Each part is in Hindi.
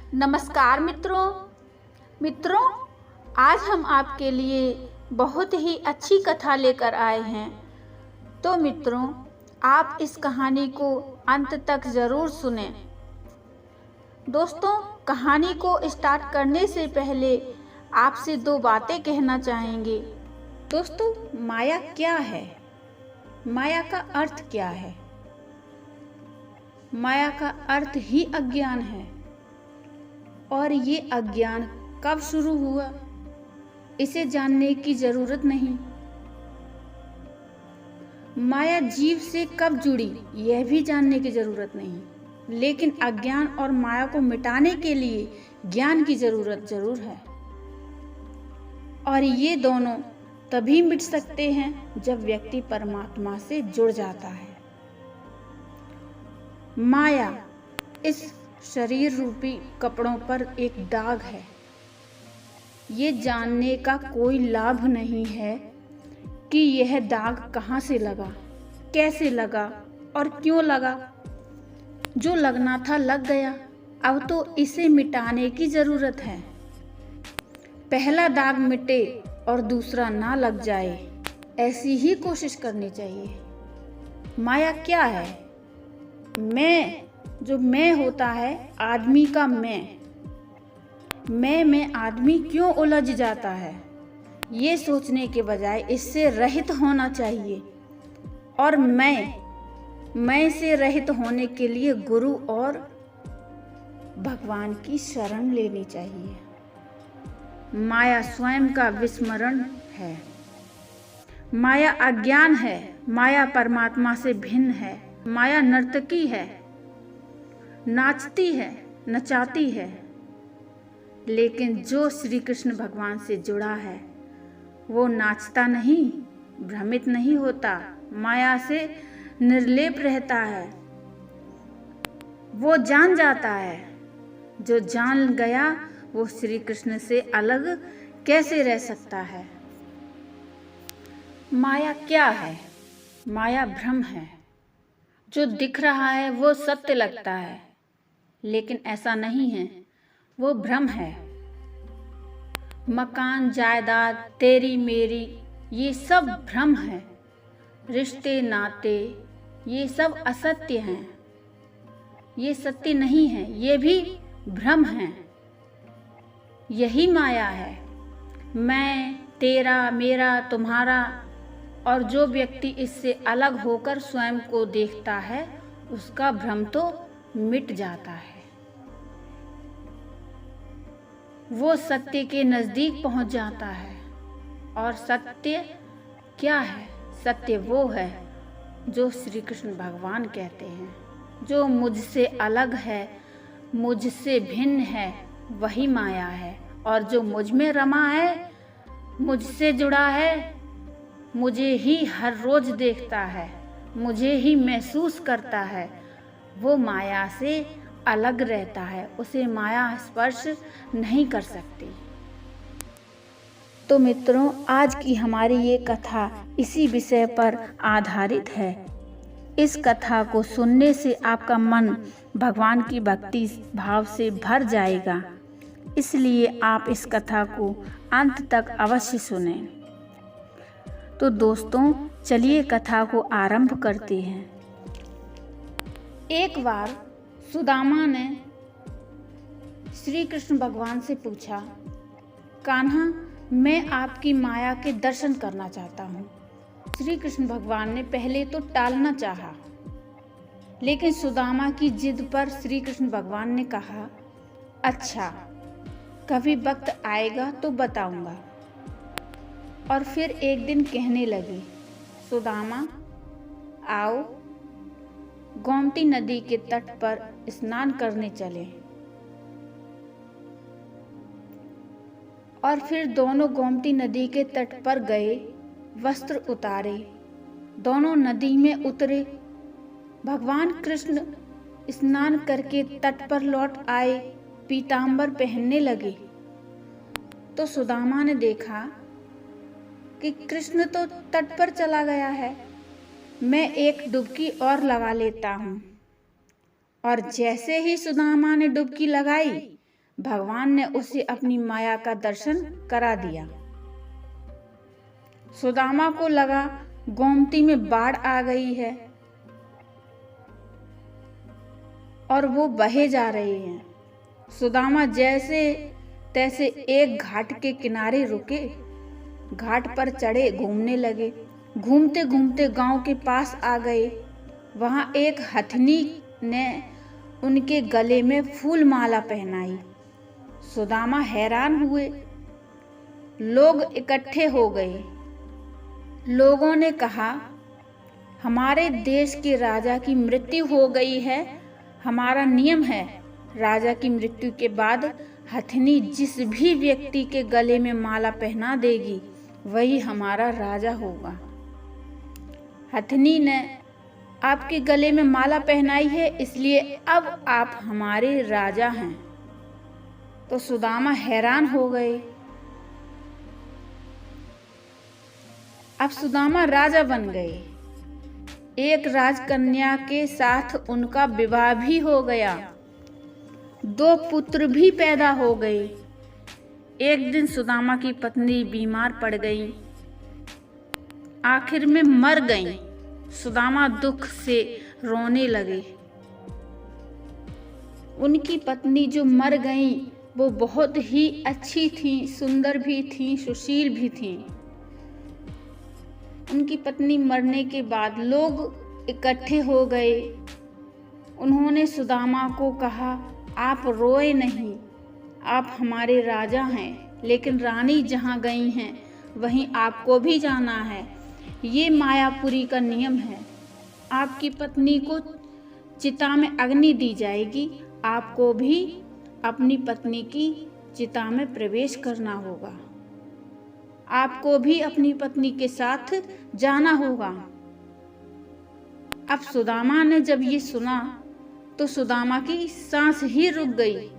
नमस्कार मित्रों, आज हम आपके लिए बहुत ही अच्छी कथा लेकर आए हैं। तो मित्रों, आप इस कहानी को अंत तक ज़रूर सुनें। दोस्तों, कहानी को स्टार्ट करने से पहले आपसे दो बातें कहना चाहेंगे। दोस्तों, माया क्या है? माया का अर्थ क्या है? माया का अर्थ ही अज्ञान है। और ये अज्ञान कब शुरू हुआ, इसे जानने की जरूरत नहीं। माया जीव से कब जुड़ी, यह भी जानने की जरूरत नहीं। लेकिन अज्ञान और माया को मिटाने के लिए ज्ञान की जरूरत जरूर है। और ये दोनों तभी मिट सकते हैं जब व्यक्ति परमात्मा से जुड़ जाता है। माया इस शरीर रूपी कपड़ों पर एक दाग है। ये जानने का कोई लाभ नहीं है कि यह दाग कहाँ से लगा, कैसे लगा और क्यों लगा। जो लगना था लग गया, अब तो इसे मिटाने की जरूरत है। पहला दाग मिटे और दूसरा ना लग जाए, ऐसी ही कोशिश करनी चाहिए। माया क्या है? जो मैं होता है, आदमी का मैं में आदमी क्यों उलझ जाता है, ये सोचने के बजाय इससे रहित होना चाहिए। और मैं से रहित होने के लिए गुरु और भगवान की शरण लेनी चाहिए। माया स्वयं का विस्मरण है। माया अज्ञान है। माया परमात्मा से भिन्न है। माया नर्तकी है, नाचती है, नचाती है। लेकिन जो श्री कृष्ण भगवान से जुड़ा है, वो नाचता नहीं, भ्रमित नहीं होता, माया से निर्लेप रहता है। वो जान जाता है। जो जान गया वो श्री कृष्ण से अलग कैसे रह सकता है? माया क्या है? माया भ्रम है। जो दिख रहा है वो सत्य लगता है, लेकिन ऐसा नहीं है, वो भ्रम है। मकान, जायदाद, तेरी मेरी, ये सब भ्रम है। रिश्ते, नाते, ये सब असत्य हैं। ये सत्य नहीं है, ये भी भ्रम है। यही माया है। मैं, तेरा, मेरा, तुम्हारा। और जो व्यक्ति इससे अलग होकर स्वयं को देखता है, उसका भ्रम तो मिट जाता है। वो सत्य के नजदीक पहुंच जाता है। और सत्य क्या है? सत्य वो है जो श्री कृष्ण भगवान कहते हैं। जो मुझसे अलग है, मुझसे भिन्न है, वही माया है। और जो मुझ में रमा है, मुझसे जुड़ा है, मुझे ही हर रोज देखता है, मुझे ही महसूस करता है, वो माया से अलग रहता है। उसे माया स्पर्श नहीं कर सकती। तो मित्रों, आज की हमारी ये कथा इसी विषय पर आधारित है। इस कथा को सुनने से आपका मन भगवान की भक्ति भाव से भर जाएगा। इसलिए आप इस कथा को अंत तक अवश्य सुनें। तो दोस्तों, चलिए कथा को आरंभ करते हैं। एक बार सुदामा ने श्री कृष्ण भगवान से पूछा, कान्हा, मैं आपकी माया के दर्शन करना चाहता हूँ। श्री कृष्ण भगवान ने पहले तो टालना चाहा, लेकिन सुदामा की जिद पर श्री कृष्ण भगवान ने कहा, अच्छा, कभी वक्त आएगा तो बताऊंगा। और फिर एक दिन कहने लगी, सुदामा, आओ, गोमती नदी के तट पर स्नान करने चले। और फिर दोनों गोमती नदी के तट पर गए, वस्त्र उतारे, दोनों नदी में उतरे। भगवान कृष्ण स्नान करके तट पर लौट आए, पीतांबर पहनने लगे। तो सुदामा ने देखा कि कृष्ण तो तट पर चला गया है, मैं एक डुबकी और लगा लेता हूँ। और जैसे ही सुदामा ने डुबकी लगाई, भगवान ने उसे अपनी माया का दर्शन करा दिया। सुदामा को लगा गोमती में बाढ़ आ गई है और वो बहे जा रहे हैं। सुदामा जैसे तैसे एक घाट के किनारे रुके, घाट पर चढ़े, घूमने लगे। घूमते घूमते गांव के पास आ गए। वहां एक हथनी ने उनके गले में फूल माला पहनाई। सुदामा हैरान हुए। लोग इकट्ठे हो गए। लोगों ने कहा, हमारे देश के राजा की मृत्यु हो गई है। हमारा नियम है, राजा की मृत्यु के बाद हथनी जिस भी व्यक्ति के गले में माला पहना देगी वही हमारा राजा होगा। हथनी ने आपके गले में माला पहनाई है, इसलिए अब आप हमारे राजा हैं। तो सुदामा हैरान हो गए। अब सुदामा राजा बन गए। एक राजकन्या के साथ उनका विवाह भी हो गया। 2 पुत्र भी पैदा हो गए। एक दिन सुदामा की पत्नी बीमार पड़ गई, आखिर में मर गई। सुदामा दुख से रोने लगे। उनकी पत्नी जो मर गई वो बहुत ही अच्छी थी, सुंदर भी थी, सुशील भी थी। उनकी पत्नी मरने के बाद लोग इकट्ठे हो गए। उन्होंने सुदामा को कहा, आप रोए नहीं, आप हमारे राजा हैं, लेकिन रानी जहाँ गई हैं वहीं आपको भी जाना है। ये मायापुरी का नियम है। आपकी पत्नी को चिता में अग्नि दी जाएगी, आपको भी अपनी पत्नी की चिता में प्रवेश करना होगा। आपको भी अपनी पत्नी के साथ जाना होगा। अब सुदामा ने जब ये सुना तो सुदामा की सांस ही रुक गई।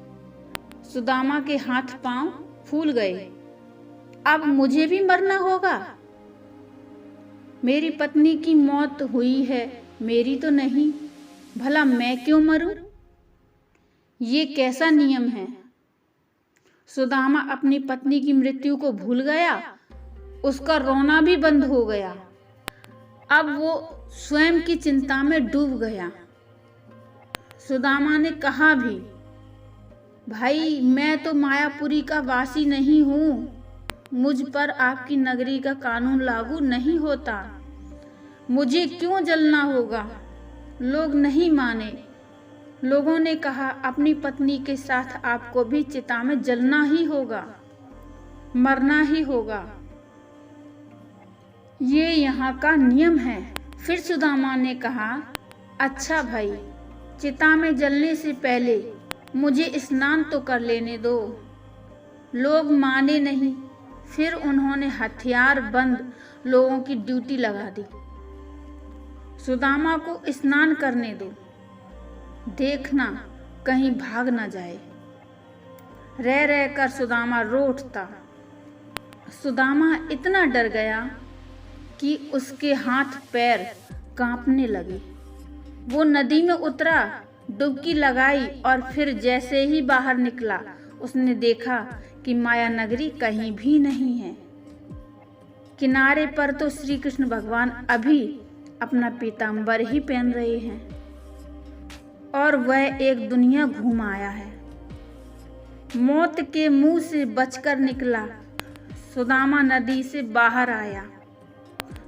सुदामा के हाथ पांव फूल गए। अब मुझे भी मरना होगा। मेरी पत्नी की मौत हुई है, मेरी तो नहीं। भला मैं क्यों मरूं? ये कैसा नियम है? सुदामा अपनी पत्नी की मृत्यु को भूल गया। उसका रोना भी बंद हो गया। अब वो स्वयं की चिंता में डूब गया। सुदामा ने कहा भी, भाई मैं तो मायापुरी का वासी नहीं हूँ, मुझ पर आपकी नगरी का कानून लागू नहीं होता। मुझे क्यों जलना होगा? लोग नहीं माने। लोगों ने कहा, अपनी पत्नी के साथ आपको भी चिता में जलना ही होगा, मरना ही होगा। ये यहाँ का नियम है। फिर सुदामा ने कहा, अच्छा भाई, चिता में जलने से पहले मुझे स्नान तो कर लेने दो। लोग माने नहीं। फिर उन्होंने हथियार बंद लोगों की ड्यूटी लगा दी। सुदामा को स्नान करने दो, देखना कहीं भाग ना जाए। रह रह कर सुदामा रो उठता। सुदामा इतना डर गया कि उसके हाथ पैर कांपने लगे। वो नदी में उतरा, डुबकी लगाई और फिर जैसे ही बाहर निकला उसने देखा कि माया नगरी कहीं भी नहीं है। किनारे पर तो श्री कृष्ण भगवान अभी अपना पीताम्बर ही पहन रहे हैं और वह एक दुनिया घूम आया है। मौत के मुंह से बचकर निकला। सुदामा नदी से बाहर आया।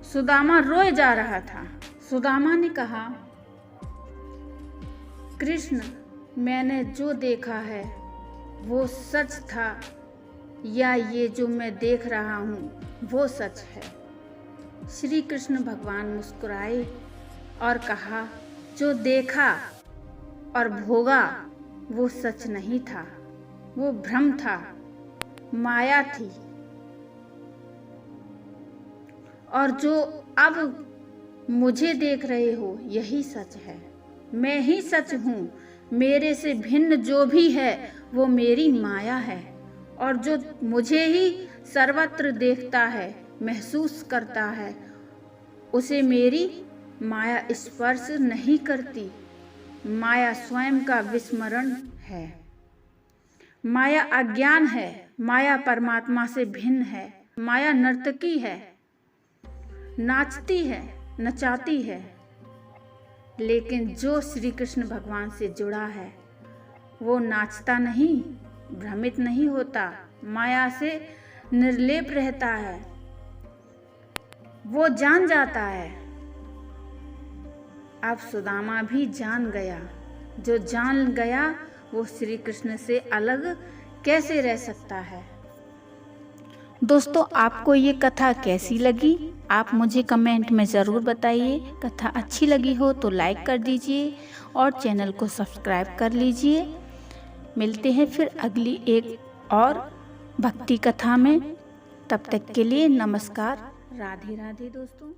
सुदामा रोए जा रहा था। सुदामा ने कहा, कृष्ण, मैंने जो देखा है वो सच था या ये जो मैं देख रहा हूँ वो सच है? श्री कृष्ण भगवान मुस्कुराए और कहा, जो देखा और भोगा वो सच नहीं था, वो भ्रम था, माया थी। और जो अब मुझे देख रहे हो यही सच है। मैं ही सच हूँ। मेरे से भिन्न जो भी है वो मेरी माया है। और जो मुझे ही सर्वत्र देखता है, महसूस करता है, उसे मेरी माया स्पर्श नहीं करती। माया स्वयं का विस्मरण है। माया अज्ञान है, माया परमात्मा से भिन्न है। माया नर्तकी है, नाचती है, नचाती है। लेकिन जो श्री कृष्ण भगवान से जुड़ा है वो नाचता नहीं, भ्रमित नहीं होता, माया से निर्लेप रहता है। वो जान जाता है। अब सुदामा भी जान गया। जो जान गया वो श्री कृष्ण से अलग कैसे रह सकता है। दोस्तों, आपको ये कथा कैसी लगी आप मुझे कमेंट में ज़रूर बताइए। कथा अच्छी लगी हो तो लाइक कर दीजिए और चैनल को सब्सक्राइब कर लीजिए। मिलते हैं फिर अगली एक और भक्ति कथा में। तब तक के लिए नमस्कार। राधे राधे दोस्तों।